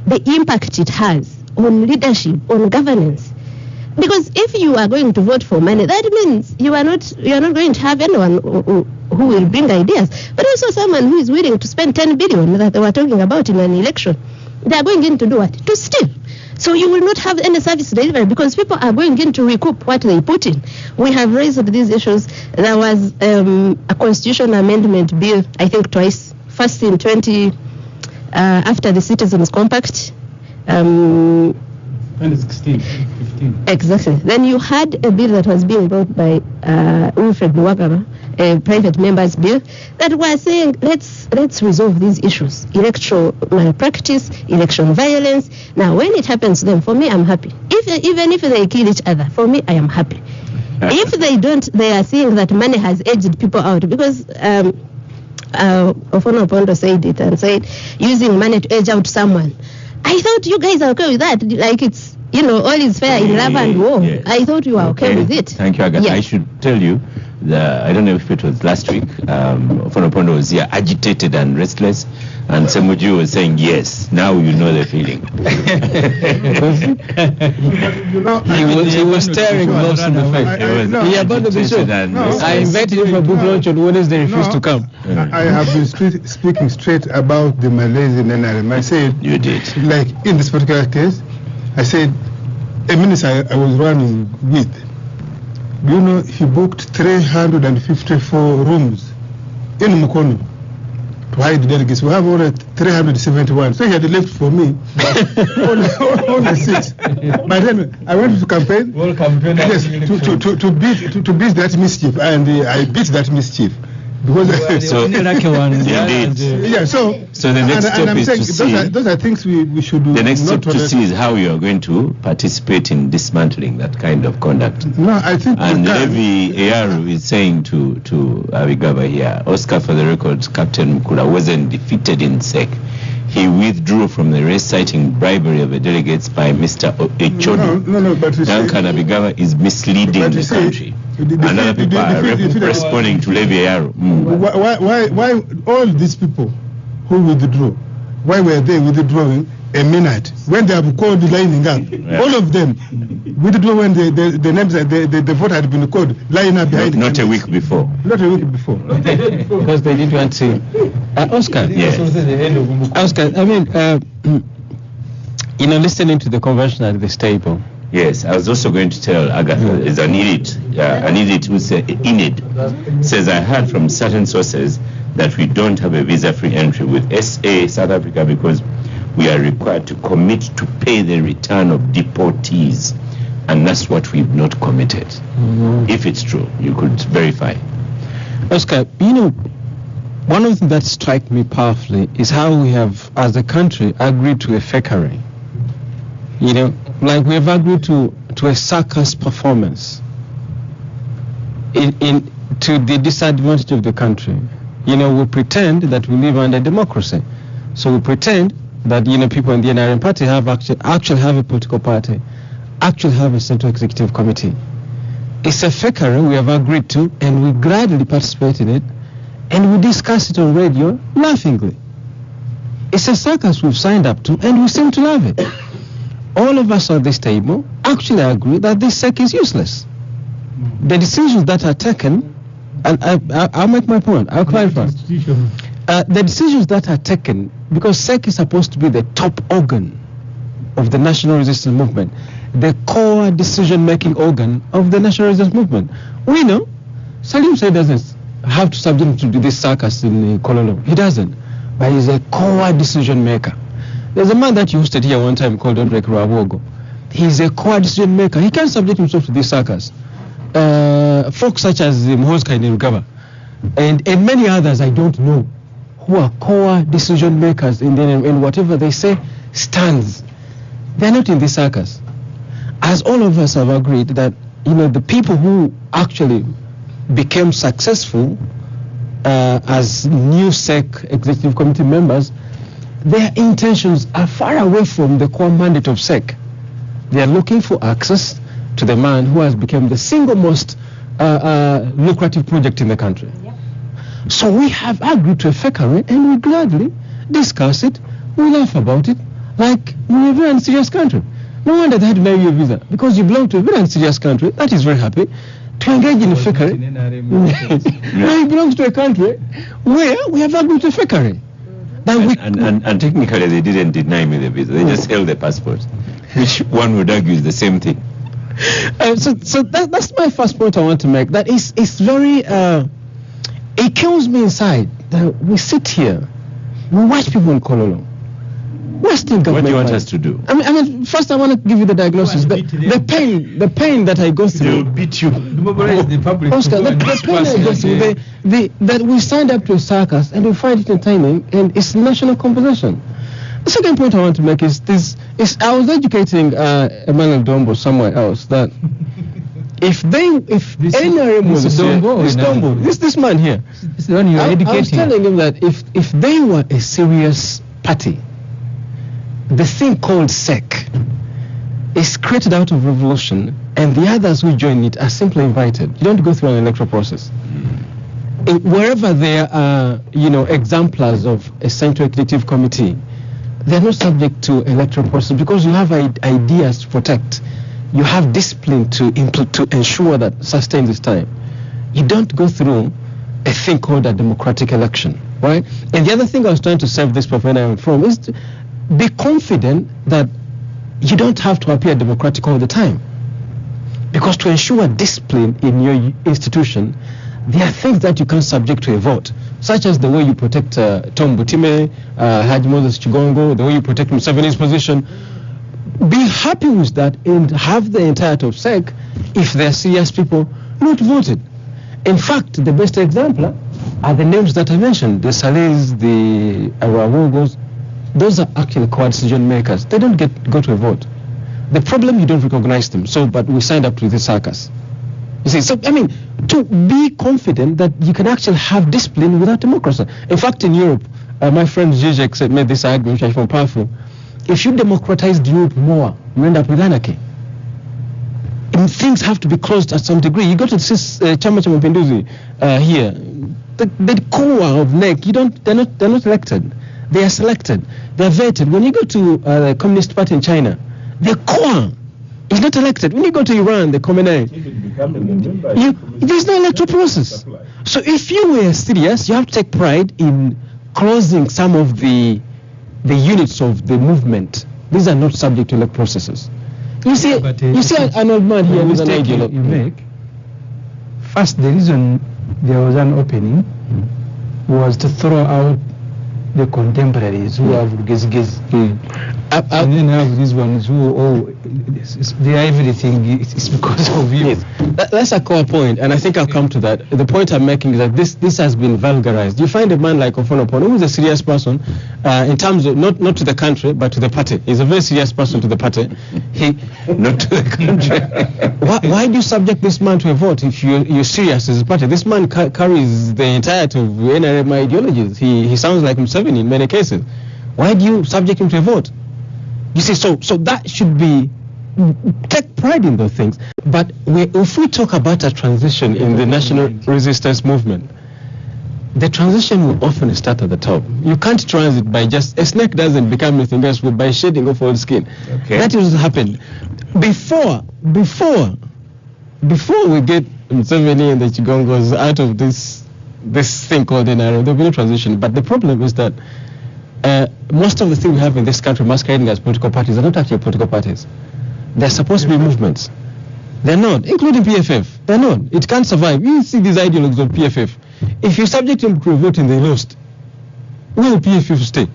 the impact it has on leadership, on governance. Because if you are going to vote for money, that means you are not going to have anyone who will bring ideas, but also someone who is willing to spend 10 billion that they were talking about in an election. They are going in to do what? To steal. So you will not have any service delivery because people are going in to recoup what they put in. We have raised these issues. There was a constitutional amendment bill, I think twice. First in after the Citizens Compact. 2016, 15. Exactly. Then you had a bill that was being brought by Wilfred Luwagama, a private member's bill, that was saying let's resolve these issues: electoral malpractice, election violence. Now, when it happens to them, for me, I'm happy. Even if they kill each other, for me, I am happy. If they don't, they are seeing that money has edged people out because. Dombo Opondo said it and said using money to edge out someone. I thought you guys are okay with that. Like it's, all is fair in love and war. Yes. I thought you were okay with it. Thank you, Agatha. Yes. I should tell you, I don't know if it was last week, Dombo Opondo was here agitated and restless, and Ssemujju was saying, yes, now you know the feeling. He was staring most in the face. I invited him for book launch on Wednesday, refused to come. I have been speaking straight about the Malays in NRM. I said, you did. Like in this particular case, I said, a minister I was running with, he booked 354 rooms in Mukono to hide the delegates. We have only 371, so he had left for me on the seats. But then I went to campaign, yes, to beat that mischief, and I beat that mischief. Because so the next step is to see. Those are things we should do. The next step to see is how you are going to participate in dismantling that kind of conduct. No, I think. And Levi Eyaru is saying to Abigaba here, Oscar, for the record, Captain Mukula wasn't defeated in SEC. He withdrew from the race, citing bribery of the delegates by Mr. Echodo. No, but Duncan Abigaba is misleading the country. Another people are responding to Levi Eyaru. Why all these people who withdrew. Why were they withdrawing a minute? When they have called lining up, all of them withdrew when the names, the vote had been called, lining up behind. Not a week before. Not a week before. Because they didn't want to. Oscar. Yes. Oscar, I mean, listening to the convention at this table. Yes, I was also going to tell Agatha, is an idiot who said, Enid, says, I heard from certain sources that we don't have a visa-free entry with SA South Africa because we are required to commit to pay the return of deportees. And that's what we've not committed. If it's true, you could verify. Oscar, one of the things that strikes me powerfully is how we have, as a country, agreed to a fakery. Like we have agreed to a circus performance to the disadvantage of the country. We pretend that we live under democracy. So we pretend that, people in the NRM party actually have a political party, actually have a central executive committee. It's a fakery we have agreed to, and we gladly participate in it, and we discuss it on radio laughingly. It's a circus we've signed up to, and we seem to love it. All of us on this table actually agree that this SEC is useless. The decisions that are taken, and I'll make my point, I'll clarify. The decisions that are taken, because SEC is supposed to be the top organ of the national resistance movement, the core decision-making organ of the national resistance movement. We know Salim Said doesn't have to subject to this circus in Kololo. He doesn't. But he's a core decision maker. There's a man that you hosted here one time called Andre Kurawogo. He's a core decision maker. He can't subject himself to this circus. Folks such as Mhoska Nirugaba and many others I don't know who are core decision makers in whatever they say stands. They're not in this circus. As all of us have agreed that, the people who actually became successful as new SEC executive committee members, their intentions are far away from the core mandate of SEC. They are looking for access to the man who has become the single most lucrative project in the country. Yep. So we have agreed to a fakery, and we gladly discuss it, we laugh about it, like we're a very serious country. No wonder they had to deny you a visa, because you belong to a very serious country that is very happy to engage in a fakery. Now he belongs to a country where we have agreed to a fakery. And technically they didn't deny me the visa, they just held the passport, which one would argue is the same thing. So that's my first point I want to make. That it's very, it kills me inside that we sit here, we watch people in Kololo. We're still government. What do you want us to do? I mean, first I want to give you the diagnosis. The pain that I go through. They'll beat you. Oscar, the pain I go through, that we signed up to a circus and we find it entertaining, and it's national composition. The second point I want to make is this: I was educating NRM Dombo somewhere else that if NRM was this man here, this one you are educating. I was telling him that if they were a serious party, the thing called SEC is created out of revolution, and the others who join it are simply invited. You don't go through an electoral process. Wherever there are, exemplars of a central executive committee, they're not subject to electoral process because you have ideas to protect. You have discipline to ensure that sustain this time. You don't go through a thing called a democratic election, right? And the other thing I was trying to save this professor from is to be confident that you don't have to appear democratic all the time. Because to ensure discipline in your institution, there are things that you can't subject to a vote, such as the way you protect Tom Butime, Haji Moses Chigongo, the way you protect Museveni's position. Be happy with that and have the entirety of SEC, if they're serious people, not voted. In fact, the best example are the names that I mentioned, the Salehs, the Arawogos. Those are actually core decision makers. They don't go to a vote. The problem, you don't recognize them. But we signed up to the circus. You see, so to be confident that you can actually have discipline without democracy. In fact, in Europe, my friend Zizek made this argument, which I found powerful. If you democratized Europe more, you end up with anarchy. And things have to be closed at some degree. You go to Chama cha Mapinduzi here, the core of NEC, they're not elected. They are selected. They are vetted. When you go to the Communist Party in China, the core is not elected. When you go to Iran, the Khamenei, there's no electoral process. So if you were serious, you have to take pride in closing some of the units of the movement. These are not subject to electoral processes. You see, an old man here with an ideologue. You make. First, the reason there was an opening was to throw out the contemporaries who have gizgiz. And then have these ones who, they are everything, it's because of you. Yes. That's a core point, and I think I'll come to that. The point I'm making is that this has been vulgarized. You find a man like Opondo, who is a serious person in terms of, not to the country, but to the party. He's a very serious person to the party. Not to the country. Why do you subject this man to a vote if you're serious as a party? This man carries the entirety of NRM ideologies. He sounds like Museveni in many cases. Why do you subject him to a vote? You see, so that should be, take pride in those things. But if we talk about a transition in the national resistance movement, the transition will often start at the top. You can't transit by just, a snake doesn't become anything else by shedding off old skin. Okay. That is what happened. Before we get Museveni and the Chigongos out of this thing called NRM, there will be no transition. But the problem is that most of the things we have in this country masquerading as political parties are not actually political parties. They're supposed to be movements. They're not, including PFF. They're not. It can't survive. You see these ideologues of PFF. If you subject them to a vote and they lost, where will PFF stay?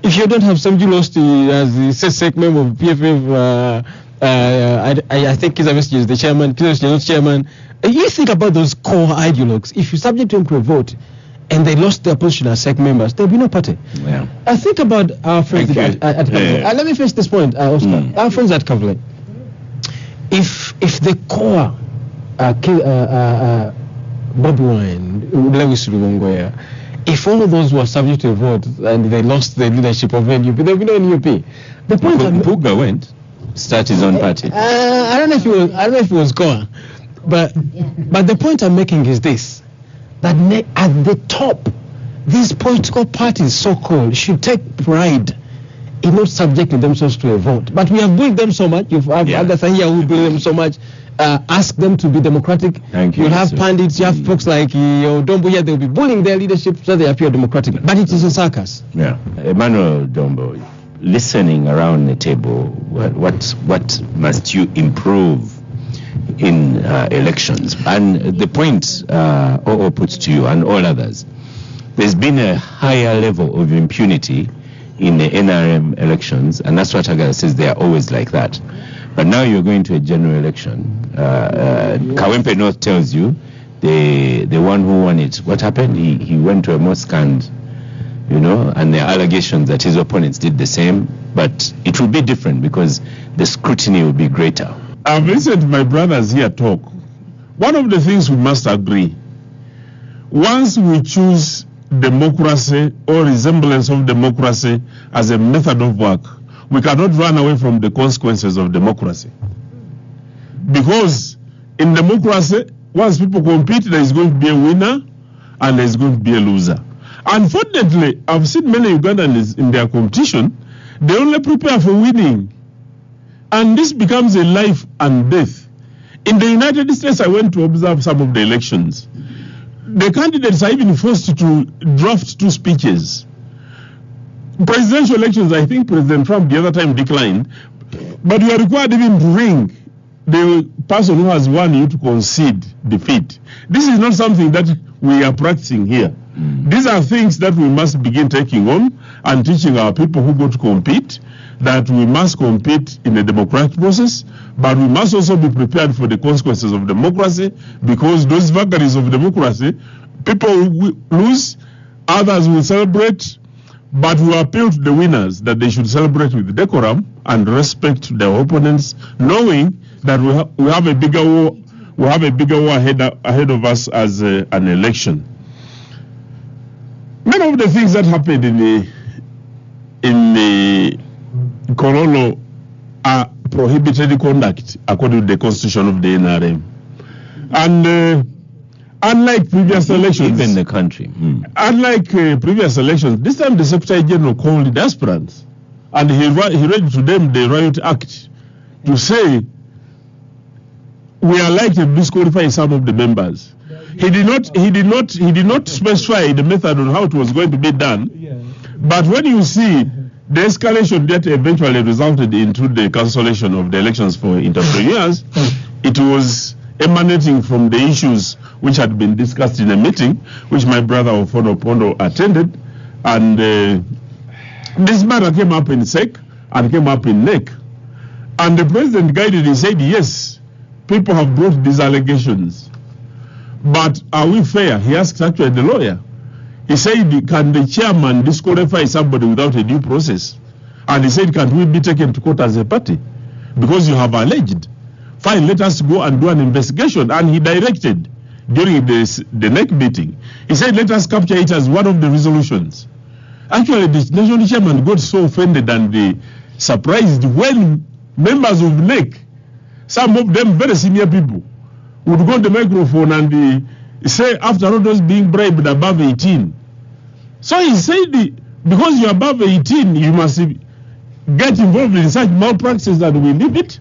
If you don't have Ssemujju lost as the SESEC member of PFF, I think Kizza Besigye is the chairman, Kizza Besigye is not chairman. You think about those core ideologues. If you subject them to a vote, and they lost their position as SEC members, there'll be no party. Yeah. I think about our friends at Kavli. Let me finish this point, Oscar. Our friends at Kavli. If the core, Bobby Wine, Lewis Lugongoya, if all of those were subject to a vote and they lost the leadership of NUP, there'll be no NUP. The point Puga went, start his own party. I don't know if it was core, but the point I'm making is this. That at the top, these political parties, so-called, should take pride in not subjecting themselves to a vote. But we have bullied them so much. You've had Agatha here who bullied them so much. Ask them to be democratic. Thank you. You'll have pandits, you have folks like Dombo here, they'll be bullying their leadership so they appear democratic. But it is a circus. Yeah. Emmanuel Dombo, listening around the table, what must you improve in elections? And the point OO puts to you and all others, there's been a higher level of impunity in the NRM elections, and that's what Kadaga says, they are always like that. But now you're going to a general election. Kawempe North tells you the one who won it, what happened? He went to a mosque and, and the allegations that his opponents did the same, but it will be different because the scrutiny will be greater. I've listened to my brothers here talk. One of the things we must agree, once we choose democracy or resemblance of democracy as a method of work, we cannot run away from the consequences of democracy. Because in democracy, once people compete, there is going to be a winner and there is going to be a loser. Unfortunately, I've seen many Ugandans in their competition, they only prepare for winning. And this becomes a life and death. In the United States, I went to observe some of the elections. The candidates are even forced to draft 2 speeches. Presidential elections, I think President Trump the other time declined, but you are required even to ring the person who has won you to concede defeat. This is not something that we are practicing here. These are things that we must begin taking on and teaching our people who go to compete, that we must compete in a democratic process, but we must also be prepared for the consequences of democracy, because those vagaries of democracy, people will lose, others will celebrate, but we appeal to the winners that they should celebrate with decorum and respect their opponents, knowing that we have a bigger war. We have a bigger war ahead of us as an election. Many of the things that happened in the Kololo are prohibited conduct according to the constitution of the NRM. And Unlike previous elections, even the country. unlike previous elections, this time the Secretary General called the aspirants, and he read to them the Riot Act to say we are likely to disqualify some of the members. He did not specify the method on how it was going to be done. But when you see the escalation that eventually resulted into the cancellation of the elections for entrepreneurs, it was emanating from the issues which had been discussed in a meeting which my brother Ofono Opondo attended, and this matter came up in SEC and came up in NEC, and the president guided. He said, yes, people have brought these allegations, but are we fair? He asked actually the lawyer. He said, can the chairman disqualify somebody without a due process? And he said, can't we be taken to court as a party? Because you have alleged. Fine, let us go and do an investigation. And he directed during the NEC meeting. He said, let us capture it as one of the resolutions. Actually, the national chairman got so offended and surprised when members of NEC, some of them very senior people, would go on the microphone and say, after all those being bribed above 18. So he said, because you're above 18, you must get involved in such malpractice that we leave it.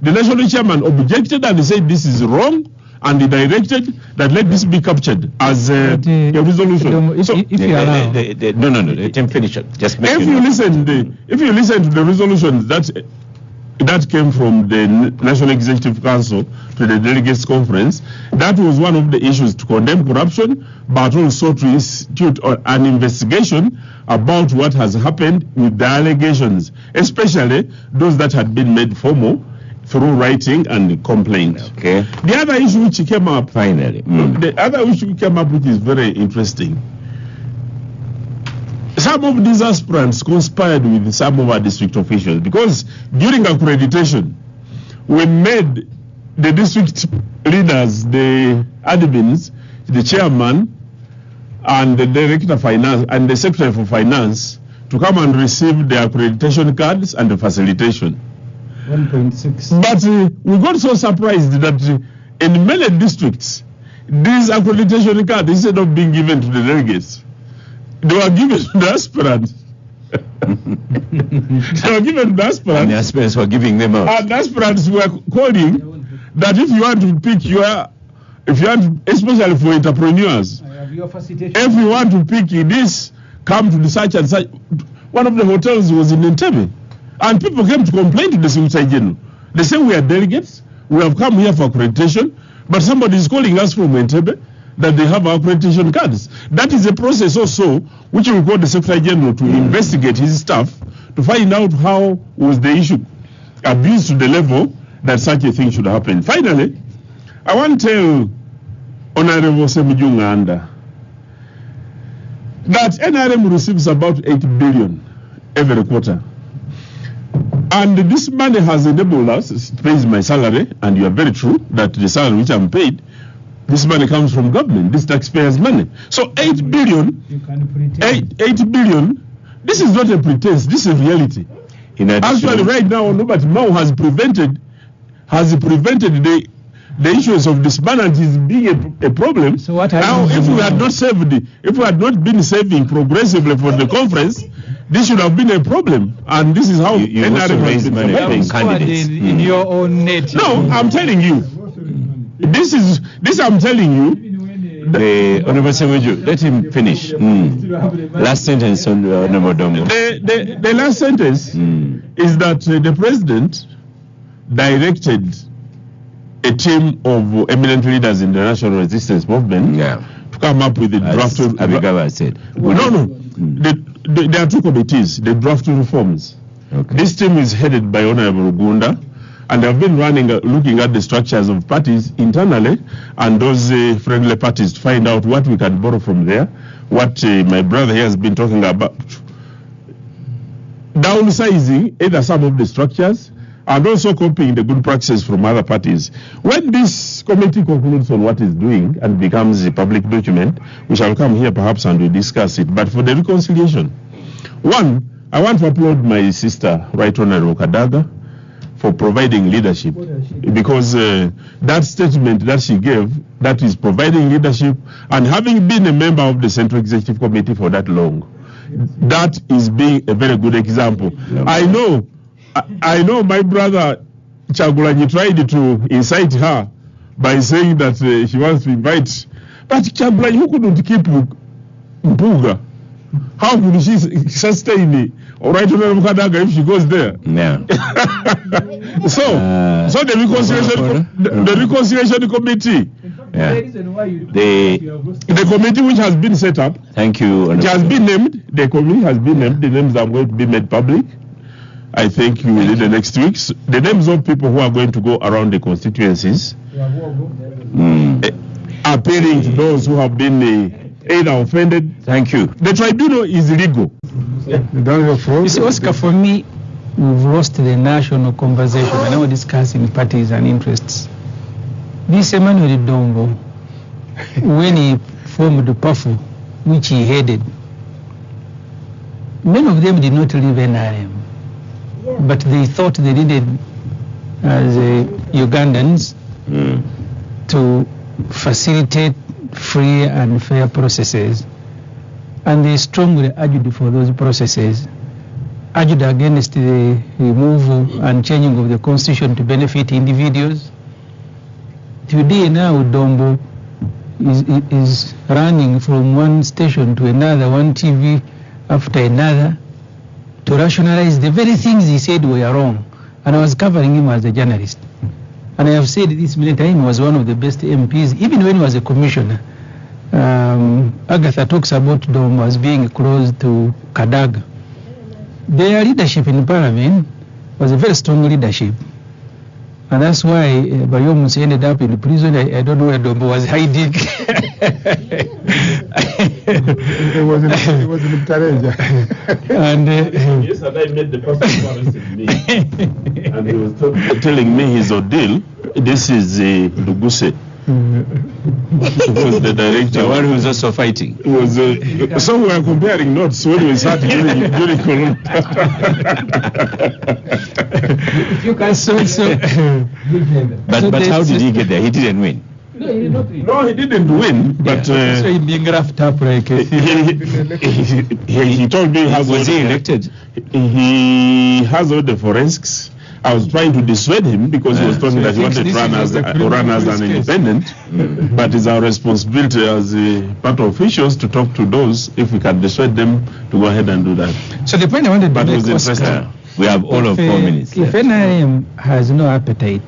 The national chairman objected and he said this is wrong, and he directed that let this be captured as a resolution. So, if you allow, no, let him finish it. Just make if you listen to the resolutions that came from the National Executive Council to the Delegates Conference, that was one of the issues, to condemn corruption, but also to institute an investigation about what has happened with the allegations, especially those that had been made formal through writing and complaint. Okay. The other issue which came up, finally, the other issue which came up, which is very interesting, some of these aspirants conspired with some of our district officials, because during accreditation, we made the district leaders, the admins, the chairman, and the director of finance, and the secretary for finance, to come and receive the accreditation cards and the facilitation. 1.6. But we got so surprised that in many districts, these accreditation cards, instead of being given to the delegates, they were given to the aspirants. They were given to the aspirants. And the aspirants were giving them out. And the aspirants were calling that if you want to pick especially for entrepreneurs, if you want to pick this, come to the such and such. One of the hotels was in Entebbe. And people came to complain to the Secretary General. They say we are delegates, we have come here for accreditation, but somebody is calling us from Entebbe that they have our accreditation cards. That is a process also which we call the Secretary General to investigate his staff to find out how was the issue abused to the level that such a thing should happen. Finally, I want to tell Honorable Ssemujju that NRM receives about 8 billion every quarter. And this money has enabled us, it pays my salary, and you are very true that the salary which I'm paid, this money comes from government, this taxpayers' money. So 8 billion, 8 billion, this is not a pretense, this is reality. Actually, right now, Nobody Mao has prevented the issues of disbandment being a problem. So what now, if we had not been saving progressively for the conference, this should have been a problem, and this is how NRM raised money paying candidates. In your own net. No, I'm telling you. This I'm telling you. The Honorable Ssemujju, let him finish. Last sentence on Honorable Dombo. The last sentence is that the president directed a team of eminent leaders in the national resistance movement to come up with the draft. Abigaba said. There are two committees, the draft reforms. Okay. This team is headed by Honorable Gunda, and they have been looking at the structures of parties internally and those friendly parties to find out what we can borrow from there, what my brother here has been talking about. Downsizing either some of the structures and also copying the good practices from other parties. When this committee concludes on what it's doing and becomes a public document, we shall come here perhaps and we'll discuss it. But for the reconciliation, one, I want to applaud my sister, Right Honorable Kadaga, for providing leadership, because that statement that she gave, that is providing leadership, and having been a member of the Central Executive Committee for that long, that is being a very good example. I know my brother Chagulanyi tried to incite her by saying that she wants to invite, but Chagulanyi, who couldn't keep Mpuga, how could she sustain it? All right, Kadaga, if she goes there. Yeah. So the reconciliation committee. Yeah. The committee which has been set up. Thank you. It has been named. The committee has been named. The names are going to be made public. I think you will in the next weeks. The names of people who are going to go around the constituencies, appealing to those who have been either offended. Thank you. The tribunal is legal. You see, Oscar, for me, we've lost the national conversation. We're now discussing parties and interests. This Emmanuel Dombo, when he formed the PAFU, which he headed, many of them did not leave NRM, but they thought they needed, as Ugandans, to facilitate free and fair processes, and they strongly argued for those processes, argued against the removal and changing of the constitution to benefit individuals. Today now Dombo is running from one station to another, one TV after another, to rationalize the very things he said were wrong. And I was covering him as a journalist. And I have said this many times, he was one of the best MPs, even when he was a commissioner. Agatha talks about Dombo as being close to Kadaga. Their leadership in Parliament was a very strong leadership. And that's why Bayomus ended up in prison. I don't know where Dombo was hiding. It was in Tareja. And yesterday I met the person who arrested me. And he was telling me his ordeal. This is Luguse. Was the director, the one who was also fighting. Was so we are comparing notes when we started during Corona. You can but how did he get there? He didn't win. No, he didn't win. But so he being roughed up like he told me was he elected? He has all the forensics. I was trying to dissuade him because he was talking that he wanted to run as an independent. But it's our responsibility as party officials to talk to those, if we can dissuade them to go ahead and do that. So the point I wanted to make was, we have all of 4 minutes if left. NRM has no appetite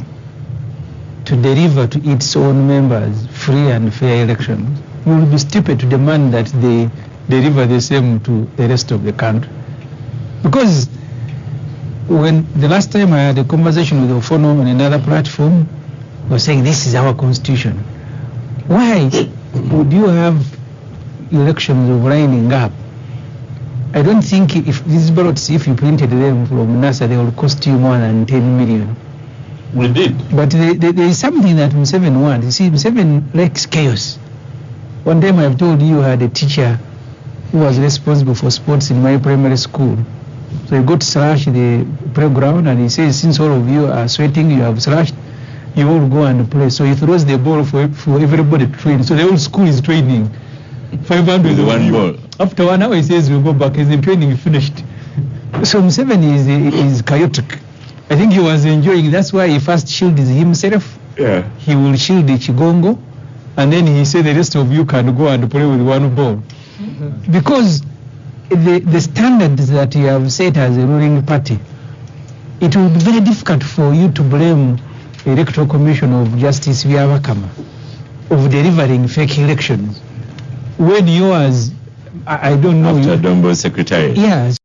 to deliver to its own members free and fair elections, it will be stupid to demand that they deliver the same to the rest of the country. Because when the last time I had a conversation with Opondo on another platform, I was saying this is our constitution. Why would you have elections of lining up? I don't think if these ballots, if you printed them from NASA, they will cost you more than 10 million. We did. But there is something that Museveni wants. You see, Museveni likes chaos. One time I've told you I had a teacher who was responsible for sports in my primary school. So he got to slash the playground, and he says, since all of you are sweating, you have slashed, you all go and play. So he throws the ball for everybody to train. So the whole school is training. 500 with one ball. After 1 hour, he says, we'll go back. He's in training, finished. So Museveni is chaotic. I think he was enjoying. That's why he first shielded himself. Yeah. He will shield the Chigongo, and then he said the rest of you can go and play with one ball. Because the standards that you have set as a ruling party, it will be very difficult for you to blame the Electoral Commission of Justice Byabakama of delivering fake elections when yours, I don't know. After Dombo's secretary. Yes.